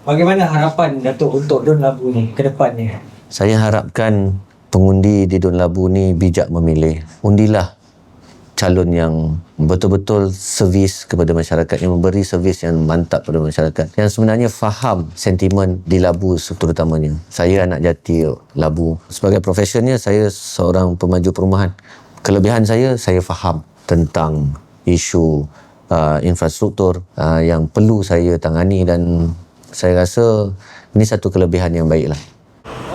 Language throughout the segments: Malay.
Bagaimana harapan Datuk untuk Dun Labu ni ke depannya? Saya harapkan pengundi di Dun Labu ni bijak memilih. Undilah calon yang betul-betul servis kepada masyarakat, yang memberi servis yang mantap kepada masyarakat, yang sebenarnya faham sentimen di Labu terutamanya. Saya anak jati Labu. Sebagai profesionnya, saya seorang pemaju perumahan. Kelebihan saya faham tentang isu infrastruktur yang perlu saya tangani, dan saya rasa ini satu kelebihan yang baiklah.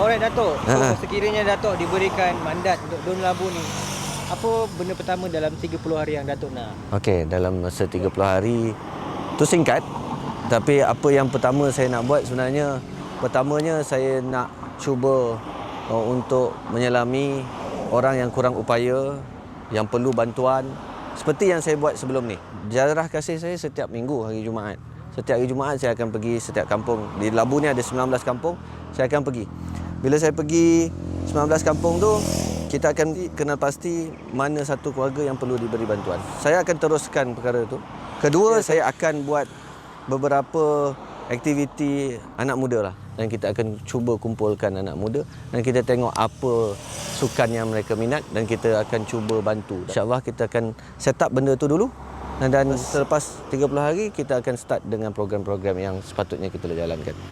Alright Datuk, so sekiranya Datuk diberikan mandat untuk Dun Labu ni, apa benda pertama dalam 30 hari yang Datuk nak? Okey, dalam masa 30 hari tu singkat, tapi apa yang pertama saya nak buat sebenarnya, pertamanya saya nak cuba untuk menyelami orang yang kurang upaya, yang perlu bantuan, seperti yang saya buat sebelum ni. Jarah kasih saya setiap minggu hari Jumaat. Setiap hari Jumaat saya akan pergi setiap kampung. Di Labu ni ada 19 kampung, saya akan pergi. Bila saya pergi 19 kampung tu, kita akan kenal pasti mana satu keluarga yang perlu diberi bantuan. Saya akan teruskan perkara tu. Kedua, saya akan buat beberapa aktiviti anak muda lah. Dan kita akan cuba kumpulkan anak muda dan kita tengok apa sukan yang mereka minat dan kita akan cuba bantu. InsyaAllah kita akan set up benda tu dulu. Dan selepas 30 hari kita akan start dengan program-program yang sepatutnya kita jalankan.